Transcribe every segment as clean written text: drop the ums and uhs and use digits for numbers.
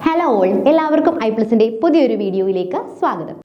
Hello all, എല്ലാവർക്കും ഐപ്ലസിന്റെ പുതിയൊരു വീഡിയോയിലേക്ക് സ്വാഗതം.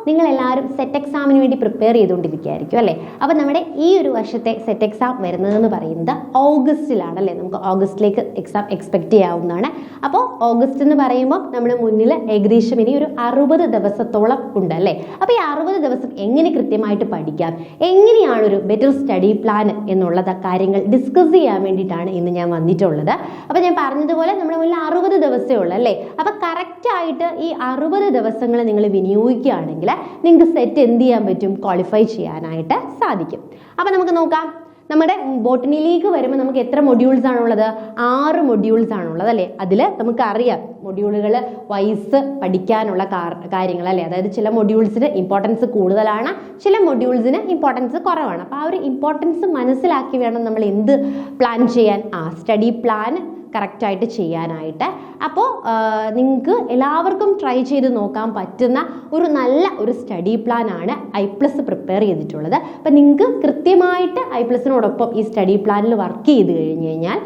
നിങ്ങൾ എല്ലാവരും സെറ്റ് എക്സാമിന് വേണ്ടി പ്രിപ്പയർ ചെയ്തുകൊണ്ടിരിക്കുകയായിരിക്കും അല്ലേ. അപ്പോൾ നമ്മുടെ ഈ ഒരു വർഷത്തെ സെറ്റ് എക്സാം വരുന്നതെന്ന് പറയുന്നത് ഓഗസ്റ്റിലാണ് അല്ലേ. നമുക്ക് ഓഗസ്റ്റിലേക്ക് എക്സാം എക്സ്പെക്ട് ചെയ്യാവുന്നതാണ്. അപ്പോൾ ഓഗസ്റ്റ് എന്ന് പറയുമ്പോൾ നമ്മുടെ മുന്നിൽ ഏകദേശം ഇനി ഒരു 60 ദിവസത്തോളം ഉണ്ട് അല്ലേ. അപ്പോൾ ഈ 60 ദിവസം എങ്ങനെ കൃത്യമായിട്ട് പഠിക്കാം, എങ്ങനെയാണ് ഒരു ബെറ്റർ സ്റ്റഡി പ്ലാൻ എന്നുള്ള കാര്യങ്ങൾ ഡിസ്കസ് ചെയ്യാൻ വേണ്ടിയിട്ടാണ് ഇന്ന് ഞാൻ വന്നിട്ടുള്ളത്. അപ്പോൾ ഞാൻ പറഞ്ഞതുപോലെ നമ്മുടെ മുന്നിൽ 60 ദിവസമേ ഉള്ളൂ അല്ലേ. അപ്പോൾ കറക്റ്റായിട്ട് ഈ 60 ദിവസങ്ങൾ നിങ്ങൾ വിനിയോഗിക്കുകയാണെങ്കിൽ നിങ്ങൾക്ക് സെറ്റ് എന്ത് ചെയ്യാൻ പറ്റും, ക്വാളിഫൈ ചെയ്യാനായിട്ട് സാധിക്കും. അപ്പൊ നമുക്ക് നോക്കാം. നമ്മുടെ ബോട്ടണിയിലേക്ക് വരുമ്പോൾ നമുക്ക് എത്ര മൊഡ്യൂൾസ് ആണുള്ളത്? 6 മൊഡ്യൂൾസ് ആണുള്ളത് അല്ലേ. അതിൽ നമുക്കറിയാം മൊഡ്യൂളുകൾ വൈസ് പഠിക്കാനുള്ള കാര്യങ്ങൾ അല്ലേ. അതായത് ചില മൊഡ്യൂൾസിന് ഇമ്പോർട്ടൻസ് കൂടുതലാണ്, ചില മൊഡ്യൂൾസിന് ഇമ്പോർട്ടൻസ് കുറവാണ്. അപ്പോൾ ആ ഒരു ഇമ്പോർട്ടൻസ് മനസ്സിലാക്കി വേണം നമ്മൾ എന്ത് പ്ലാൻ ചെയ്യാൻ, സ്റ്റഡി പ്ലാൻ കറക്റ്റായിട്ട് ചെയ്യാനായിട്ട്. അപ്പോൾ നിങ്ങൾക്ക് എല്ലാവർക്കും ട്രൈ ചെയ്ത് നോക്കാൻ പറ്റുന്ന ഒരു നല്ല ഒരു സ്റ്റഡി പ്ലാൻ ആണ് ഐപ്ലസ് പ്രിപ്പയർ ചെയ്തിട്ടുള്ളത്. അപ്പം നിങ്ങൾക്ക് കൃത്യമായിട്ട് ഐപ്ലസിനോടൊപ്പം ഈ സ്റ്റഡി പ്ലാനിൽ വർക്ക് ചെയ്ത് കഴിഞ്ഞ് കഴിഞ്ഞാൽ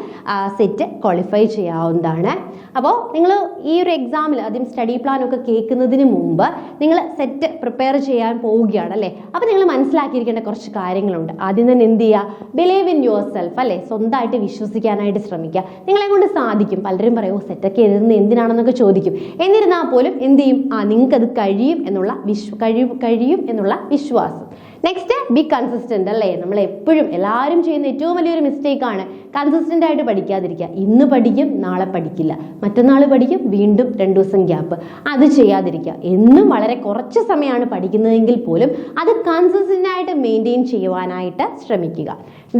സെറ്റ് ക്വാളിഫൈ ചെയ്യാവുന്നതാണ്. അപ്പോൾ നിങ്ങൾ ഈ ഒരു എക്സാമിൽ ആദ്യം സ്റ്റഡി പ്ലാൻ ഒക്കെ കേൾക്കുന്നതിന് മുമ്പ് നിങ്ങൾ സെറ്റ് പ്രിപ്പയർ ചെയ്യാൻ പോവുകയാണ് അല്ലേ. അപ്പോൾ നിങ്ങൾ മനസ്സിലാക്കിയിരിക്കേണ്ട കുറച്ച് കാര്യങ്ങളുണ്ട്. ആദ്യം തന്നെ എന്ത് ചെയ്യുക, ബിലീവ് ഇൻ യുവർ സെൽഫ് അല്ലേ. സ്വന്തമായിട്ട് വിശ്വസിക്കാനായിട്ട് ശ്രമിക്കുക. നിങ്ങളെ കൊണ്ട് സാധിക്കും. പലരും പറയും സെറ്റൊക്കെ എഴുതുന്നത് എന്തിനാണെന്നൊക്കെ ചോദിക്കും. എന്നിരുന്നാൽ പോലും എന്ത് ചെയ്യും, നിങ്ങൾക്കത് കഴിയും എന്നുള്ള വിശ്വാസം. നെക്സ്റ്റ്, ബി കൺസിസ്റ്റന്റ് അല്ലേ. നമ്മൾ എപ്പോഴും എല്ലാവരും ചെയ്യുന്ന ഏറ്റവും വലിയൊരു മിസ്റ്റേക്ക് ആണ് കൺസിസ്റ്റന്റ് ആയിട്ട് പഠിക്കാതിരിക്കുക. ഇന്ന് പഠിക്കും, നാളെ പഠിക്കില്ല, മറ്റന്നാൾ പഠിക്കും, വീണ്ടും 2 ദിവസം ഗ്യാപ്പ്. അത് ചെയ്യാതിരിക്കുക. എന്നും വളരെ കുറച്ച് സമയമാണ് പഠിക്കുന്നതെങ്കിൽ പോലും അത് കൺസിസ്റ്റന്റ് ആയിട്ട് മെയിൻറ്റെയിൻ ചെയ്യുവാനായിട്ട് ശ്രമിക്കുക.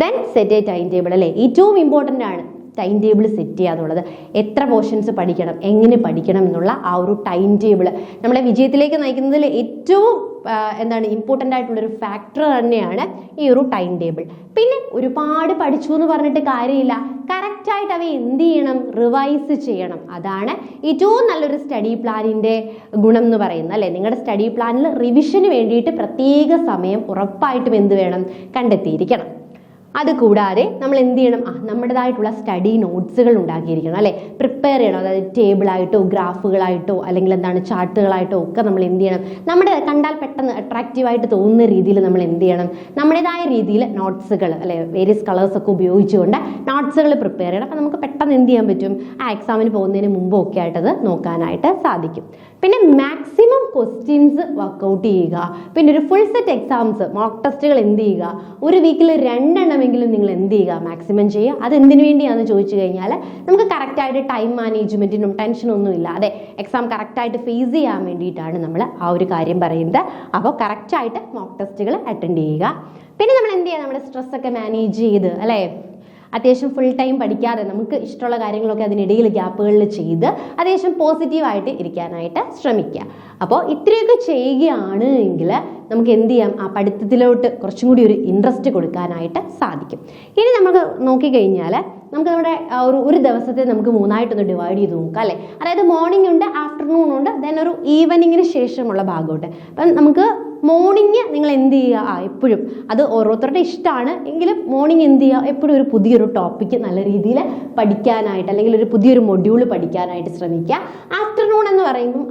Then set A time table അല്ലേ. ഏറ്റവും ഇമ്പോർട്ടൻ്റ് ആണ് ടൈം ടേബിൾ സെറ്റ് ചെയ്യുക എന്നുള്ളത്. എത്ര പോർഷൻസ് പഠിക്കണം, എങ്ങനെ പഠിക്കണം എന്നുള്ള ആ ഒരു ടൈം ടേബിൾ നമ്മളെ വിജയത്തിലേക്ക് നയിക്കുന്നതിൽ ഏറ്റവും ഇമ്പോർട്ടൻ്റ് ആയിട്ടുള്ളൊരു ഫാക്ടർ തന്നെയാണ് ഈ ഒരു ടൈം ടേബിൾ. പിന്നെ ഒരുപാട് പഠിച്ചു എന്ന് പറഞ്ഞിട്ട് കാര്യമില്ല. കറക്റ്റായിട്ട് അവ എന്ത് ചെയ്യണം, റിവൈസ് ചെയ്യണം. അതാണ് ഏറ്റവും നല്ലൊരു സ്റ്റഡി പ്ലാനിൻ്റെ ഗുണം എന്ന് പറയുന്നത് അല്ലേ. നിങ്ങളുടെ സ്റ്റഡി പ്ലാനിൽ റിവിഷന് വേണ്ടിയിട്ട് പ്രത്യേക സമയം ഉറപ്പായിട്ടും എന്ത് വേണം, കണ്ടെത്തിയിരിക്കണം. അതുകൂടാതെ നമ്മൾ എന്ത് ചെയ്യണം, നമ്മുടേതായിട്ടുള്ള സ്റ്റഡി നോട്ട്സുകൾ ഉണ്ടാക്കിയിരിക്കണം അല്ലേ. പ്രിപ്പയർ ചെയ്യണം. അതായത് ടേബിളായിട്ടോ ഗ്രാഫുകളായിട്ടോ അല്ലെങ്കിൽ ചാർട്ടുകളായിട്ടോ ഒക്കെ നമ്മൾ എന്ത് ചെയ്യണം, നമ്മുടെ കണ്ടാൽ പെട്ടെന്ന് അട്രാക്റ്റീവായിട്ട് തോന്നുന്ന രീതിയിൽ നമ്മൾ എന്ത് ചെയ്യണം, നമ്മുടേതായ രീതിയിൽ നോട്ട്സുകൾ അല്ലെ വേരിയസ് കളേഴ്സൊക്കെ ഉപയോഗിച്ചുകൊണ്ട് നോട്ട്സുകൾ പ്രിപ്പയർ ചെയ്യണം. അപ്പോൾ നമുക്ക് പെട്ടെന്ന് എന്ത് ചെയ്യാൻ പറ്റും, എക്സാമിന് പോകുന്നതിന് മുമ്പൊക്കെ ആയിട്ടത് നോക്കാനായിട്ട് സാധിക്കും. പിന്നെ മാക്സിമം ക്വസ്റ്റ്യൻസ് വർക്കൗട്ട് ചെയ്യുക. പിന്നെ ഒരു ഫുൾ സെറ്റ് എക്സാംസ് മോക്ക് ടെസ്റ്റുകൾ എന്ത് ചെയ്യുക, ഒരു വീക്കിൽ 2 എണ്ണമെങ്കിലും നിങ്ങൾ എന്ത് ചെയ്യുക, മാക്സിമം ചെയ്യുക. അത് എന്തിനു വേണ്ടിയാണെന്ന് ചോദിച്ചു കഴിഞ്ഞാൽ നമുക്ക് കറക്റ്റായിട്ട് ടൈം മാനേജ്മെൻറ്റിനും ടെൻഷനൊന്നും ഇല്ലാതെ എക്സാം കറക്റ്റായിട്ട് ഫേസ് ചെയ്യാൻ വേണ്ടിയിട്ടാണ് നമ്മൾ ആ ഒരു കാര്യം പറയുന്നത്. അപ്പോൾ കറക്റ്റായിട്ട് മോക്ക് ടെസ്റ്റുകൾ അറ്റൻഡ് ചെയ്യുക. പിന്നെ നമ്മൾ എന്ത് ചെയ്യുക, നമ്മുടെ സ്ട്രെസ്സൊക്കെ മാനേജ് ചെയ്ത് അല്ലേ, അത്യാവശ്യം ഫുൾ ടൈം പഠിക്കാതെ നമുക്ക് ഇഷ്ടമുള്ള കാര്യങ്ങളൊക്കെ അതിനിടയിൽ ഗ്യാപ്പുകളിൽ ചെയ്ത് അത്യാവശ്യം പോസിറ്റീവായിട്ട് ഇരിക്കാനായിട്ട് ശ്രമിക്കുക. അപ്പോൾ ഇത്രയൊക്കെ ചെയ്യുകയാണ് എങ്കിൽ നമുക്ക് എന്ത് ചെയ്യാം, പഠിത്തത്തിലോട്ട് കുറച്ചും കൂടി ഒരു ഇൻട്രസ്റ്റ് കൊടുക്കാനായിട്ട് സാധിക്കും. ഇനി നമുക്ക് നോക്കിക്കഴിഞ്ഞാൽ നമുക്ക് നമ്മുടെ ഒരു ദിവസത്തെ നമുക്ക് 3ആയിട്ടൊന്ന് ഡിവൈഡ് ചെയ്ത് നോക്കാം അല്ലേ. അതായത് മോർണിംഗ് ഉണ്ട്, ആഫ്റ്റർനൂൺ ഉണ്ട്, ദെൻ ഒരു ഈവനിങ്ങിന് ശേഷമുള്ള ഭാഗമുണ്ട്. അപ്പം നമുക്ക് മോർണിംഗ് നിങ്ങൾ എന്ത് ചെയ്യുക, എപ്പോഴും അത് ഓരോരുത്തരുടെ ഇഷ്ടമാണ് എങ്കിലും മോർണിംഗ് എന്ത് ചെയ്യുക, എപ്പോഴും ഒരു പുതിയൊരു ടോപ്പിക്ക് നല്ല രീതിയിൽ പഠിക്കാനായിട്ട് അല്ലെങ്കിൽ ഒരു പുതിയൊരു മൊഡ്യൂൾ പഠിക്കാനായിട്ട് ശ്രമിക്കുക. ആഫ്റ്റർനൂൺ എന്ന് പറയുമ്പം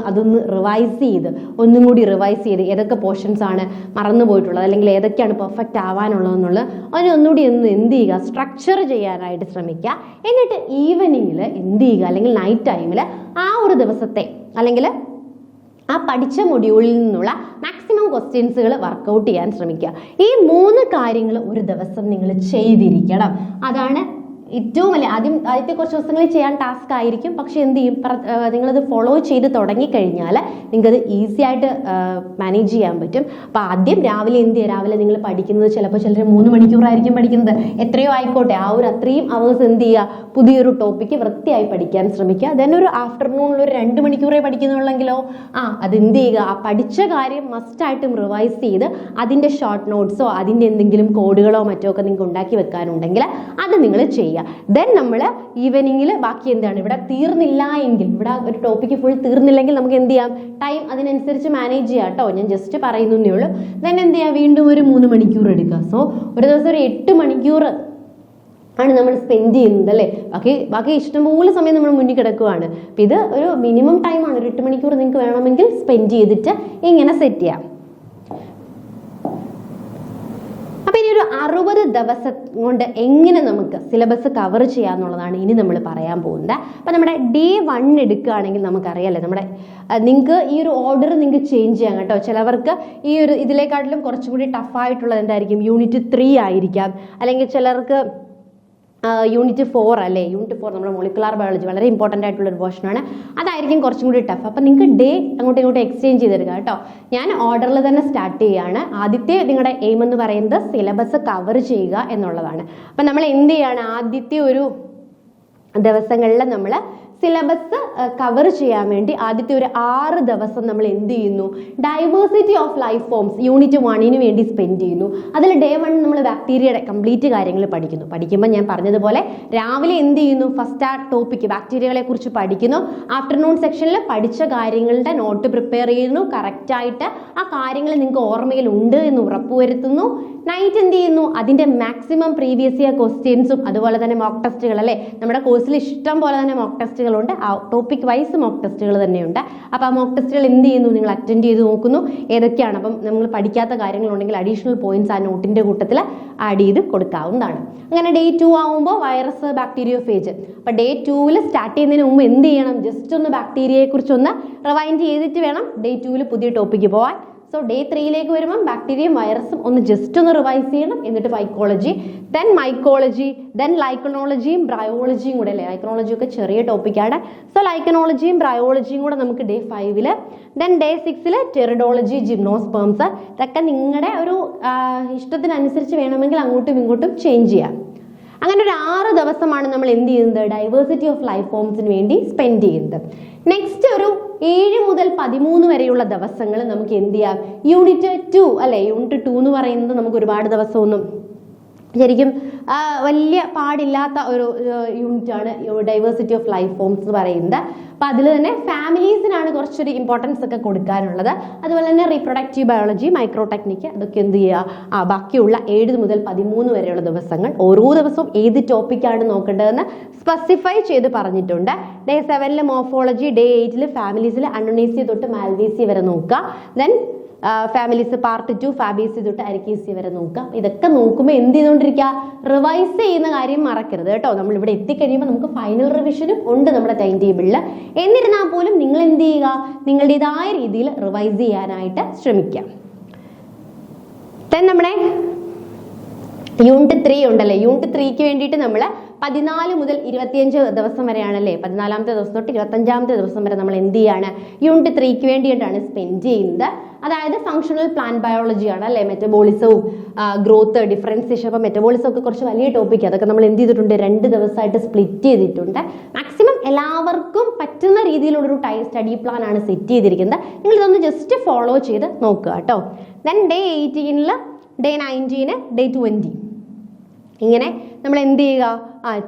അതൊന്ന് റിവൈസ് ചെയ്ത് ഒന്നും കൂടി റിവൈസ് ചെയ്ത് ഏതൊക്കെ പോർഷൻസ് ആണ് മറന്നു പോയിട്ടുള്ളത് അല്ലെങ്കിൽ ഏതൊക്കെയാണ് പെർഫെക്റ്റ് ആവാനുള്ളതെന്നുള്ളത് അതിനൊന്നുകൂടി എന്ത് ചെയ്യുക, സ്ട്രക്ചർ ചെയ്യാനായിട്ട് ശ്രമിക്കുക. എന്നിട്ട് ഈവനിങ്ങിൽ എന്ത് ചെയ്യുക അല്ലെങ്കിൽ നൈറ്റ് ടൈമിൽ ആ ഒരു ദിവസത്തെ അല്ലെങ്കിൽ പഠിച്ച മൊഡ്യൂളിൽ നിന്നുള്ള മാക്സിമം ക്വസ്റ്റ്യൻസുകൾ വർക്കൗട്ട് ചെയ്യാൻ ശ്രമിക്കുക. ഈ 3 കാര്യങ്ങൾ ഒരു ദിവസം നിങ്ങൾ ചെയ്തിരിക്കണം. അതാണ് ഏറ്റവും വലിയ ആദ്യത്തെ കുറച്ച് ദിവസങ്ങളിൽ ചെയ്യാൻ ടാസ്ക് ആയിരിക്കും. പക്ഷെ എന്ത് ചെയ്യും, നിങ്ങളത് ഫോളോ ചെയ്ത് തുടങ്ങിക്കഴിഞ്ഞാൽ നിങ്ങൾക്കത് ഈസി ആയിട്ട് മാനേജ് ചെയ്യാൻ പറ്റും. അപ്പോൾ ആദ്യം രാവിലെ എന്ത് ചെയ്യുക, രാവിലെ നിങ്ങൾ പഠിക്കുന്നത് ചിലപ്പോൾ ചിലർ 3 മണിക്കൂറായിരിക്കും പഠിക്കുന്നത്. എത്രയോ ആയിക്കോട്ടെ, അത്രയും അവേഴ്സ് എന്ത് ചെയ്യുക, പുതിയൊരു ടോപ്പിക്ക് വൃത്തിയായി പഠിക്കാൻ ശ്രമിക്കുക. ദെൻ ഒരു ആഫ്റ്റർനൂണിൽ ഒരു 2 മണിക്കൂറേ പഠിക്കുന്നുള്ളെങ്കിലോ അത് എന്ത് ചെയ്യുക, പഠിച്ച കാര്യം മസ്റ്റായിട്ടും റിവൈസ് ചെയ്ത് അതിൻ്റെ ഷോർട്ട് നോട്ട്സോ അതിൻ്റെ എന്തെങ്കിലും കോഡുകളോ മറ്റോ ഒക്കെ നിങ്ങൾക്ക് ഉണ്ടാക്കി വെക്കാനുണ്ടെങ്കിൽ അത് നിങ്ങൾ ചെയ്യുക. ദെൻ നമ്മൾ ഈവനിങ്ങിൽ ബാക്കി എന്താണ്, ഇവിടെ തീർന്നില്ല എങ്കിൽ, ഇവിടെ ഒരു ടോപ്പിക്ക് ഫുൾ തീർന്നില്ലെങ്കിൽ നമുക്ക് എന്ത് ചെയ്യാം, ടൈം അതിനനുസരിച്ച് മാനേജ് ചെയ്യാം കേട്ടോ. ഞാൻ ജസ്റ്റ് പറയുന്നേ ഉള്ളൂ. ദെൻ എന്ത് ചെയ്യുക, വീണ്ടും ഒരു 3 മണിക്കൂർ എടുക്കുക. സോ ഒരു ദിവസം ഒരു 8 മണിക്കൂർ ആണ് നമ്മൾ സ്പെൻഡ് ചെയ്യുന്നത് അല്ലേ. ബാക്കി ഇഷ്ടംപോലെ സമയം നമ്മൾ മുന്നിൽ കിടക്കുകയാണ്. അപ്പം ഇത് ഒരു മിനിമം ടൈമാണ്, ഒരു 8 മണിക്കൂർ നിങ്ങൾക്ക് വേണമെങ്കിൽ സ്പെൻഡ് ചെയ്തിട്ട് ഇങ്ങനെ സെറ്റ് ചെയ്യാം. അപ്പം ഇനി ഒരു 60 ദിവസം കൊണ്ട് എങ്ങനെ നമുക്ക് സിലബസ് കവർ ചെയ്യാന്നുള്ളതാണ് ഇനി നമ്മൾ പറയാൻ പോകുന്നത്. അപ്പം നമ്മുടെ Day 1 എടുക്കുകയാണെങ്കിൽ നമുക്കറിയാമല്ലേ, നിങ്ങൾക്ക് ഈ ഒരു ഓർഡർ നിങ്ങൾക്ക് ചേഞ്ച് ചെയ്യാം കേട്ടോ. ചിലവർക്ക് ഈ ഒരു ഇതിലേക്കാട്ടിലും കുറച്ചും കൂടി ടഫായിട്ടുള്ളത് എന്തായിരിക്കും, Unit 3 ആയിരിക്കാം. അല്ലെങ്കിൽ ചിലർക്ക് Unit 4 അല്ലേ, Unit 4 നമ്മുടെ മോളിക്കുലാർ ബയോളജി വളരെ ഇമ്പോർട്ടൻ്റ് ആയിട്ടുള്ള ഒരു പോർഷനാണ്, അതായിരിക്കും കുറച്ചും കൂടി ടഫ്. അപ്പം നിങ്ങൾക്ക് ഡേ അങ്ങോട്ടും ഇങ്ങോട്ടും എക്സ്ചേഞ്ച് ചെയ്തെടുക്കുക കേട്ടോ. ഞാൻ ഓർഡറിൽ തന്നെ സ്റ്റാർട്ട് ചെയ്യുകയാണ്. ആദ്യത്തെ നിങ്ങളുടെ എയിം എന്ന് പറയുന്നത് സിലബസ് കവർ ചെയ്യുക എന്നുള്ളതാണ്. അപ്പം നമ്മൾ എന്ത് ചെയ്യാണ്, ആദ്യത്തെ ഒരു ദിവസങ്ങളിൽ നമ്മൾ സിലബസ് കവർ ചെയ്യാൻ വേണ്ടി ആദ്യത്തെ ഒരു 6 ദിവസം നമ്മൾ എന്ത് ചെയ്യുന്നു, diversity of life forms Unit 1 വേണ്ടി സ്പെൻഡ് ചെയ്യുന്നു. അതിൽ Day 1 നമ്മൾ ബാക്ടീരിയയുടെ കംപ്ലീറ്റ് കാര്യങ്ങൾ പഠിക്കുമ്പോൾ ഞാൻ പറഞ്ഞതുപോലെ രാവിലെ എന്ത് ചെയ്യുന്നു, ഫസ്റ്റ് ആ ടോപ്പിക്ക് ബാക്ടീരിയകളെ കുറിച്ച് പഠിക്കുന്നു. ആഫ്റ്റർനൂൺ സെക്ഷനിൽ പഠിച്ച കാര്യങ്ങളുടെ നോട്ട് പ്രിപ്പയർ ചെയ്യുന്നു, കറക്റ്റായിട്ട് ആ കാര്യങ്ങൾ നിങ്ങൾക്ക് ഓർമ്മയിൽ ഉണ്ട് എന്ന് ഉറപ്പുവരുത്തുന്നു. നൈറ്റ് എന്ത് ചെയ്യുന്നു, അതിൻ്റെ മാക്സിമം പ്രീവിയസ് ഇയർ ക്വസ്റ്റ്യൻസും അതുപോലെ തന്നെ മോക്ക് ടെസ്റ്റുകൾ അല്ലേ, നമ്മുടെ കോഴ്സിൽ ഇഷ്ടം പോലെ തന്നെ മോക്ക് ടെസ്റ്റുകളുണ്ട്. ആ ടോപ്പിക് വൈസ് മോക്ക് ടെസ്റ്റുകൾ തന്നെയുണ്ട്. അപ്പോൾ ആ മോക്ക് ടെസ്റ്റുകൾ എന്ത് ചെയ്യുന്നു, നിങ്ങൾ അറ്റൻഡ് ചെയ്ത് നോക്കുന്നു ഏതൊക്കെയാണ്. അപ്പം നമ്മൾ പഠിക്കാത്ത കാര്യങ്ങളുണ്ടെങ്കിൽ അഡീഷണൽ പോയിന്റ്സ് ആ നോട്ടിൻ്റെ കൂട്ടത്തിൽ ആഡ് ചെയ്ത് കൊടുക്കാവുന്നതാണ്. അങ്ങനെ Day 2 ആകുമ്പോൾ വൈറസ് ബാക്ടീരിയോഫേജ്. അപ്പോൾ Day 2 സ്റ്റാർട്ട് ചെയ്യുന്നതിന് മുമ്പ് എന്ത് ചെയ്യണം, ജസ്റ്റ് ഒന്ന് ബാക്ടീരിയയെ കുറിച്ചൊന്ന് റിവൈൻഡ് ചെയ്തിട്ട് വേണം Day 2 പുതിയ ടോപ്പിക്ക് പോകാൻ. സോ Day 3 വരുമ്പം ബാക്ടീരിയയും വൈറസും ഒന്ന് ജസ്റ്റ് ഒന്ന് റിവൈസ് ചെയ്യണം. എന്നിട്ട് ഫൈക്കോളജി, ദെൻ മൈക്കോളജി, ദെൻ ലൈക്കണോളജിയും ബ്രയോളജിയും കൂടെ അല്ലേ. ലൈക്കണോളജി ഒക്കെ ചെറിയ ടോപ്പിക്കാണ്. സോ ലൈക്കണോളജിയും ബ്രയോളജിയും കൂടെ നമുക്ക് Day 5 ദെൻ Day 6 ടെറിഡോളജി, ജിംനോസ്പേംസ്. ഇതൊക്കെ നിങ്ങളുടെ ഒരു ഇഷ്ടത്തിനനുസരിച്ച് വേണമെങ്കിൽ അങ്ങോട്ടും ഇങ്ങോട്ടും ചേഞ്ച് ചെയ്യാം. അങ്ങനെ ഒരു 6 ദിവസമാണ് നമ്മൾ എന്ത് ചെയ്യുന്നത്, ഡൈവേഴ്സിറ്റി ഓഫ് ലൈഫ് ഫോംസിന് വേണ്ടി സ്പെൻഡ് ചെയ്യുന്നത്. നെക്സ്റ്റ് ഒരു 7 മുതൽ 13 വരെയുള്ള ദിവസങ്ങൾ നമുക്ക് എന്ത് ചെയ്യാം, Unit 2 അല്ലെ. Unit 2 എന്ന് പറയുന്നത് നമുക്ക് ഒരുപാട് ദിവസമൊന്നും ശരിക്കും വലിയ പാടില്ലാത്ത ഒരു യൂണിറ്റാണ് ഡൈവേഴ്സിറ്റി ഓഫ് ലൈഫ് ഫോംസ് എന്ന് പറയുന്നത്. അപ്പം അതിൽ തന്നെ ഫാമിലീസിനാണ് കുറച്ചൊരു ഇമ്പോർട്ടൻസ് ഒക്കെ കൊടുക്കാനുള്ളത്. അതുപോലെ തന്നെ റീപ്രൊഡക്റ്റീവ് ബയോളജി, മൈക്രോ ടെക്നിക്ക്, അതൊക്കെ എന്ത് ചെയ്യുക, ബാക്കിയുള്ള 7 മുതൽ 13 വരെയുള്ള ദിവസങ്ങൾ ഓരോ ദിവസവും ഏത് ടോപ്പിക്കാണ് നോക്കേണ്ടതെന്ന് സ്പെസിഫൈ ചെയ്ത് പറഞ്ഞിട്ടുണ്ട്. Day 7 മോർഫോളജി, Day 8 ഫാമിലീസിൽ അണ്ടോനേസിയ തൊട്ട് മാൽവേസിയ വരെ നോക്കുക. ദെൻ ഫാമിലീസ് പാർട്ട് 2 ഫാബേസി തൊട്ട് അരിക്കേസി വരെ നോക്കാം. ഇതൊക്കെ നോക്കുമ്പോൾ എന്ത് ചെയ്തുകൊണ്ടിരിക്കുക, റിവൈസ് ചെയ്യുന്ന കാര്യം മറക്കരുത് കേട്ടോ. നമ്മൾ ഇവിടെ എത്തിക്കഴിയുമ്പോൾ നമുക്ക് ഫൈനൽ റിവിഷനും ഉണ്ട് നമ്മുടെ ടൈം ടേബിളിൽ. എന്നിരുന്നാൽ പോലും നിങ്ങൾ എന്ത് ചെയ്യുക, നിങ്ങളുടേതായ രീതിയിൽ റിവൈസ് ചെയ്യാനായിട്ട് ശ്രമിക്കുക. നമ്മുടെ Unit 3 ഉണ്ടല്ലേ. Unit 3 വേണ്ടിയിട്ട് നമ്മൾ 14 മുതൽ 25 ദിവസം വരെയാണല്ലേ, 14ാമത്തെ ദിവസം തൊട്ട് 25ാമത്തെ ദിവസം വരെ നമ്മൾ എന്ത് ചെയ്യാണ്, Unit 3 വേണ്ടിയിട്ടാണ് സ്പെൻഡ് ചെയ്യുന്നത്. അതായത് ഫങ്ഷണൽ പ്ലാന്റ് ബയോളജി ആണ് അല്ലേ, മെറ്റബോളിസവും ഗ്രോത്ത്, ഡിഫറൻസിയേഷൻ. അപ്പോൾ മെറ്റബോളിസം ഒക്കെ കുറച്ച് വലിയ ടോപ്പിക്, അതൊക്കെ നമ്മൾ എന്ത് ചെയ്തിട്ടുണ്ട്, 2 ദിവസമായിട്ട് സ്പ്ലിറ്റ് ചെയ്തിട്ടുണ്ട്. മാക്സിമം എല്ലാവർക്കും പറ്റുന്ന രീതിയിലുള്ളൊരു സ്റ്റഡി പ്ലാൻ ആണ് സെറ്റ് ചെയ്തിരിക്കുന്നത്. നിങ്ങൾ ഇതൊന്ന് ജസ്റ്റ് ഫോളോ ചെയ്ത് നോക്കുക കേട്ടോ. ദെൻ Day 18, Day 19, Day 20 ഇങ്ങനെ നമ്മൾ എന്ത് ചെയ്യുക,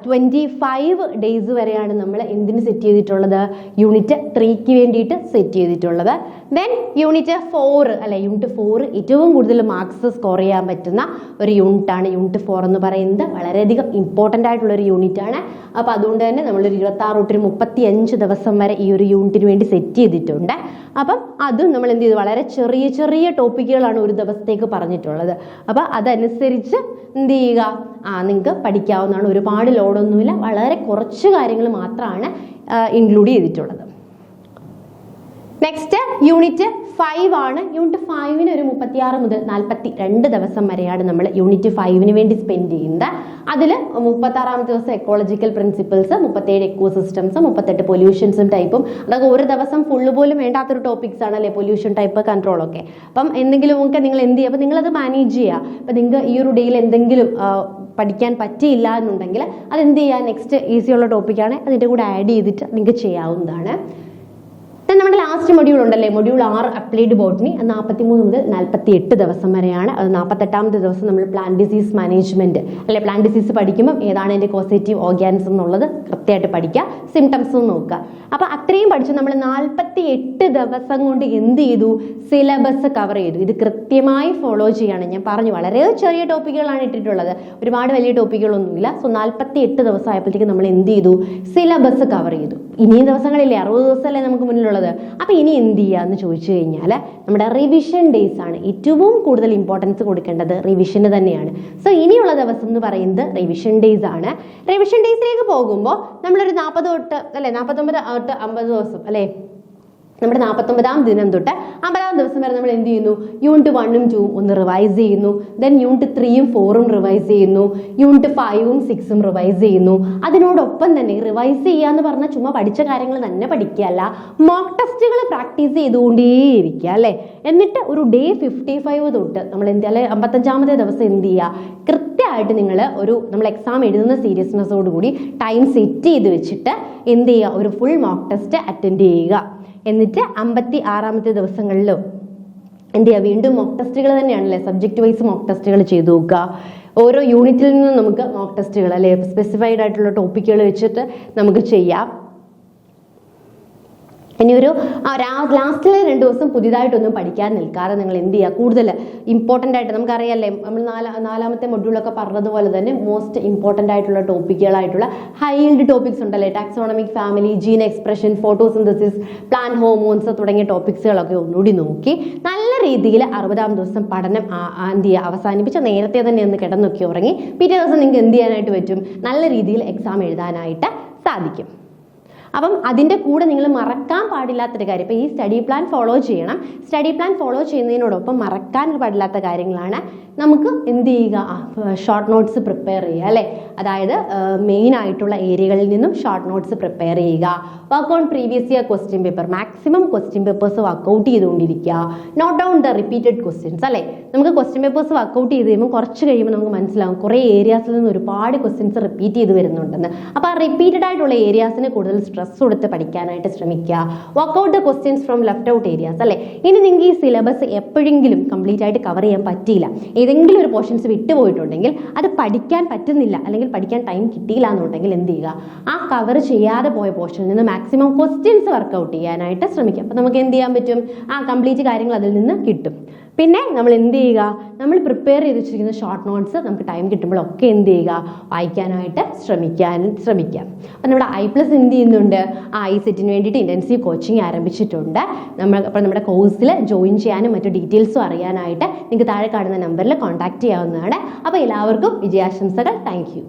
25 ഡേയ്സ് വരെയാണ് നമ്മൾ എന്തിന് സെറ്റ് ചെയ്തിട്ടുള്ളത്, Unit 3 വേണ്ടിയിട്ട് സെറ്റ് ചെയ്തിട്ടുള്ളത്. ദെൻ Unit 4 അല്ലെ, Unit 4 ഏറ്റവും കൂടുതൽ മാർക്സ് സ്കോർ ചെയ്യാൻ പറ്റുന്ന ഒരു യൂണിറ്റാണ് Unit 4 എന്ന് പറയുന്നത്. വളരെയധികം ഇമ്പോർട്ടൻ്റ് ആയിട്ടുള്ള ഒരു യൂണിറ്റാണ്. അപ്പോൾ അതുകൊണ്ട് തന്നെ നമ്മളൊരു 26 തൊട്ട് 35 ദിവസം വരെ ഈ ഒരു യൂണിറ്റിന് വേണ്ടി സെറ്റ് ചെയ്തിട്ടുണ്ട്. അപ്പം അതും നമ്മൾ എന്ത് ചെയ്തു, വളരെ ചെറിയ ചെറിയ ടോപ്പിക്കുകളാണ് ഒരു ദിവസത്തേക്ക് പറഞ്ഞിട്ടുള്ളത്. അപ്പോൾ അതനുസരിച്ച് എന്ത് ചെയ്യുക, നിങ്ങൾക്ക് പഠിക്കാവുന്നതാണ്. ഒരുപാട് ലോഡൊന്നുമില്ല, വളരെ കുറച്ച് കാര്യങ്ങൾ മാത്രമാണ് ഇൻക്ലൂഡ് ചെയ്തിട്ടുള്ളത്. നെക്സ്റ്റ് Unit 5 ആണ്. Unit 5 ഒരു 36 മുതൽ 42 ദിവസം വരെയാണ് നമ്മൾ Unit 5 വേണ്ടി സ്പെൻഡ് ചെയ്യുന്നത്. അതിൽ 36ാമത്തെ ദിവസം എക്കോളജിക്കൽ പ്രിൻസിപ്പിൾസ്, 37 എക്കോസിസ്റ്റംസ്, 38 പൊല്യൂഷൻസും ടൈപ്പും. അതൊക്കെ ഒരു ദിവസം ഫുള്ള് പോലും വേണ്ടാത്തൊരു ടോപ്പിക്സ് ആണ് അല്ലേ, പൊല്യൂഷൻ ടൈപ്പ്, കൺട്രോൾ ഒക്കെ. അപ്പം എന്തെങ്കിലും ഒക്കെ നിങ്ങൾ എന്ത് ചെയ്യുക, അപ്പം നിങ്ങളത് മാനേജ് ചെയ്യുക. അപ്പം നിങ്ങൾക്ക് ഈ ഒരു ഡേയിൽ എന്തെങ്കിലും പഠിക്കാൻ പറ്റിയില്ല എന്നുണ്ടെങ്കിൽ അതെന്ത് ചെയ്യുക, നെക്സ്റ്റ് ഈസിയുള്ള ടോപ്പിക്കാണ്, അതിൻ്റെ കൂടെ ആഡ് ചെയ്തിട്ട് നിങ്ങൾക്ക് ചെയ്യാവുന്നതാണ്. നമ്മുടെ ലാസ്റ്റ് മൊഡ്യൂൾ ഉണ്ടല്ലേ, മൊഡ്യൂൾ 6 അപ്ലൈഡ് ബോട്ടണി, 43 മുതൽ 48 ദിവസം വരെയാണ്. അത് 48ാമത്തെ ദിവസം നമ്മൾ പ്ലാന്റ് ഡിസീസ് മാനേജ്മെന്റ് അല്ലെ, പ്ലാന്റ് ഡിസീസ് പഠിക്കുമ്പോൾ ഏതാണ് അതിന്റെ കോസേറ്റീവ് ഓർഗാനിസം എന്നുള്ളത് കൃത്യമായിട്ട് പഠിക്കുക, സിംറ്റംസ് നോക്കുക. അപ്പൊ അത്രയും പഠിച്ചു നമ്മൾ 48 ദിവസം കൊണ്ട് എന്ത് ചെയ്തു, സിലബസ് കവർ ചെയ്തു. ഇത് കൃത്യമായി ഫോളോ ചെയ്യാണ്. ഞാൻ പറഞ്ഞു വളരെ ചെറിയ ടോപ്പിക്കുകളാണ് ഇട്ടിട്ടുള്ളത്, ഒരുപാട് വലിയ ടോപ്പിക്കുകളൊന്നുമില്ല. സോ 48 ദിവസം ആയപ്പോഴത്തേക്ക് നമ്മൾ എന്ത് ചെയ്തു, സിലബസ് കവർ ചെയ്തു. ഇനിയും ദിവസങ്ങളില്ലേ, 60 ദിവസമല്ലേ നമുക്ക് മുന്നിലുള്ളത്. അപ്പൊ ഇനി എന്ത് ചെയ്യുക എന്ന് ചോദിച്ചു കഴിഞ്ഞാൽ നമ്മുടെ റിവിഷൻ ഡേയ്സ് ആണ് ഏറ്റവും കൂടുതൽ ഇമ്പോർട്ടൻസ് കൊടുക്കേണ്ടത്, റിവിഷന് തന്നെയാണ്. സോ ഇനിയുള്ള ദിവസം എന്ന് പറയുന്നത് റിവിഷൻ ഡേയ്സ് ആണ്. റിവിഷൻ ഡേയ്സിലേക്ക് പോകുമ്പോൾ നമ്മളൊരു 40 തൊട്ട് അല്ലെ 49 തൊട്ട് 50 ദിവസം അല്ലെ, നമ്മുടെ 49ാം ദിനം തൊട്ട് 50ാം ദിവസം വരെ നമ്മൾ എന്ത് ചെയ്യുന്നു, യൂണിറ്റ് 1ഉം 2ഉം ഒന്ന് റിവൈസ് ചെയ്യുന്നു. ദെൻ യൂണിറ്റ് 3ഉം 4ഉം റിവൈസ് ചെയ്യുന്നു. യൂണിറ്റ് 5ഉം 6ഉം റിവൈസ് ചെയ്യുന്നു. അതിനോടൊപ്പം തന്നെ റിവൈസ് ചെയ്യുക എന്ന് പറഞ്ഞാൽ ചുമ്മാ പഠിച്ച കാര്യങ്ങൾ തന്നെ പഠിക്കുകയല്ല, മോക്ക് ടെസ്റ്റുകൾ പ്രാക്ടീസ് ചെയ്തുകൊണ്ടേയിരിക്കുക അല്ലേ. എന്നിട്ട് ഒരു ഡേ 55 തൊട്ട് നമ്മൾ എന്ത് അല്ലെ 55ാമത്തെ ദിവസം എന്ത് ചെയ്യുക, കൃത്യമായിട്ട് നിങ്ങൾ നമ്മൾ എക്സാം എഴുതുന്ന സീരിയസ്നെസ്സോടുകൂടി ടൈം സെറ്റ് ചെയ്ത് വെച്ചിട്ട് എന്ത് ചെയ്യുക, ഒരു ഫുൾ മോക്ക് ടെസ്റ്റ് അറ്റൻഡ് ചെയ്യുക. എന്നിട്ട് 56ാമത്തെ ദിവസങ്ങളിലും എന്ത് ചെയ്യുക, വീണ്ടും മോക്ക് ടെസ്റ്റുകൾ തന്നെയാണല്ലേ, സബ്ജക്റ്റ് വൈസ് മോക്ക് ടെസ്റ്റുകൾ ചെയ്തു നോക്കുക. ഓരോ യൂണിറ്റിൽ നിന്നും നമുക്ക് മോക്ക് ടെസ്റ്റുകൾ അല്ലെ, സ്പെസിഫൈഡ് ആയിട്ടുള്ള ടോപ്പിക്കുകൾ വെച്ചിട്ട് നമുക്ക് ചെയ്യാം. ഇനി ഒരു ലാസ്റ്റിലെ 2 ദിവസം പുതിയതായിട്ടൊന്നും പഠിക്കാൻ നിൽക്കാതെ നിങ്ങൾ എന്ത് ചെയ്യുക, കൂടുതൽ ഇമ്പോർട്ടൻ്റ് ആയിട്ട് നമുക്കറിയാമല്ലേ, നമ്മൾ നാലാമത്തെ മൊഡ്യൂളൊക്കെ പറഞ്ഞതുപോലെ തന്നെ മോസ്റ്റ് ഇമ്പോർട്ടൻ്റ് ആയിട്ടുള്ള ടോപ്പിക്കുകളായിട്ടുള്ള ഹൈൽഡ് ടോപ്പിക്സ് ഉണ്ടല്ലേ, taxonomic family, gene expression, photosynthesis, plant hormones തുടങ്ങിയ ടോപ്പിക്സുകളൊക്കെ ഒന്നുകൂടി നോക്കി നല്ല രീതിയിൽ 60ാം ദിവസം പഠനം എന്ത് ചെയ്യുക, അവസാനിപ്പിച്ച് നേരത്തെ തന്നെ ഒന്ന് കിടന്നൊക്കെ ഉറങ്ങി പിറ്റേ ദിവസം നിങ്ങൾക്ക് എന്ത് ചെയ്യാനായിട്ട് പറ്റും, നല്ല രീതിയിൽ എക്സാം എഴുതാനായിട്ട് സാധിക്കും. അപ്പം അതിൻ്റെ കൂടെ നിങ്ങൾ മറക്കാൻ പാടില്ലാത്തൊരു കാര്യം, ഇപ്പോൾ ഈ സ്റ്റഡി പ്ലാൻ ഫോളോ ചെയ്യണം. സ്റ്റഡി പ്ലാൻ ഫോളോ ചെയ്യുന്നതിനോടൊപ്പം മറക്കാൻ പാടില്ലാത്ത കാര്യങ്ങളാണ് നമുക്ക് എന്ത് ചെയ്യുക, ഷോർട്ട് നോട്ട്സ് പ്രിപ്പയർ ചെയ്യുക അല്ലേ. അതായത് മെയിൻ ആയിട്ടുള്ള ഏരിയകളിൽ നിന്നും ഷോർട്ട് നോട്ട്സ് പ്രിപ്പയർ ചെയ്യുക. Work on previous year question paper, maximum question papers work out ചെയ്തുകൊണ്ടിരിക്കുക. Note down the repeated questions അല്ലേ. നമുക്ക് ക്വസ്റ്റ്യൻ പേപ്പേഴ്സ് വർക്കൗട്ട് ചെയ്ത് കഴിയുമ്പോൾ കുറച്ച് കഴിയുമ്പോൾ നമുക്ക് മനസ്സിലാവും കുറേ ഏരിയാസിൽ നിന്ന് ഒരുപാട് ക്വസ്റ്റ്യൻസ് റിപ്പീറ്റ് ചെയ്ത് വരുന്നുണ്ടെന്ന്. അപ്പോൾ ആ റിപ്പീറ്റഡ് ആയിട്ടുള്ള ഏരിയാസിന് കൂടുതൽ സ്ട്രെസ് കൊടുത്ത് പഠിക്കാനായിട്ട് ശ്രമിക്കുക. Work out the questions from left out areas അല്ലേ. ഇനി നിങ്ങൾക്ക് ഈ സിലബസ് എപ്പോഴെങ്കിലും കംപ്ലീറ്റ് ആയിട്ട് കവർ ചെയ്യാൻ പറ്റിയില്ല, ഏതെങ്കിലും ഒരു പോർഷൻസ് വിട്ടുപോയിട്ടുണ്ടെങ്കിൽ, അത് പഠിക്കാൻ പറ്റുന്നില്ല അല്ലെങ്കിൽ പഠിക്കാൻ ടൈം കിട്ടിയില്ല എന്നുണ്ടെങ്കിൽ എന്ത് ചെയ്യുക, ആ കവർ ചെയ്യാതെ പോയ പോർഷനിൽ നിന്ന് മാക്സിമം ക്വസ്റ്റ്യൻസ് വർക്ക്ഔട്ട് ചെയ്യാനായിട്ട് ശ്രമിക്കുക. അപ്പോൾ നമുക്ക് എന്ത് ചെയ്യാൻ പറ്റും, ആ കംപ്ലീറ്റ് കാര്യങ്ങൾ അതിൽ നിന്ന് കിട്ടും. പിന്നെ നമ്മൾ എന്ത് ചെയ്യുക, നമ്മൾ പ്രിപ്പയർ ചെയ്ത് വെച്ചിരിക്കുന്ന ഷോർട്ട് നോട്ട്സ് നമുക്ക് ടൈം കിട്ടുമ്പോഴൊക്കെ എന്ത് ചെയ്യുക, വായിക്കാനായിട്ട് ശ്രമിക്കാം. അപ്പം നമ്മുടെ I+ എന്ത് ചെയ്യുന്നുണ്ട്, ICET വേണ്ടിയിട്ട് ഇൻറ്റൻസീവ് കോച്ചിങ് ആരംഭിച്ചിട്ടുണ്ട്. അപ്പോൾ നമ്മുടെ കോഴ്സിൽ ജോയിൻ ചെയ്യാനും മറ്റു ഡീറ്റെയിൽസും അറിയാനായിട്ട് നിങ്ങൾക്ക് താഴെ കാണുന്ന നമ്പറിൽ കോൺടാക്ട് ചെയ്യാവുന്നതാണ്. അപ്പോൾ എല്ലാവർക്കും വിജയാശംസകൾ. Thank you.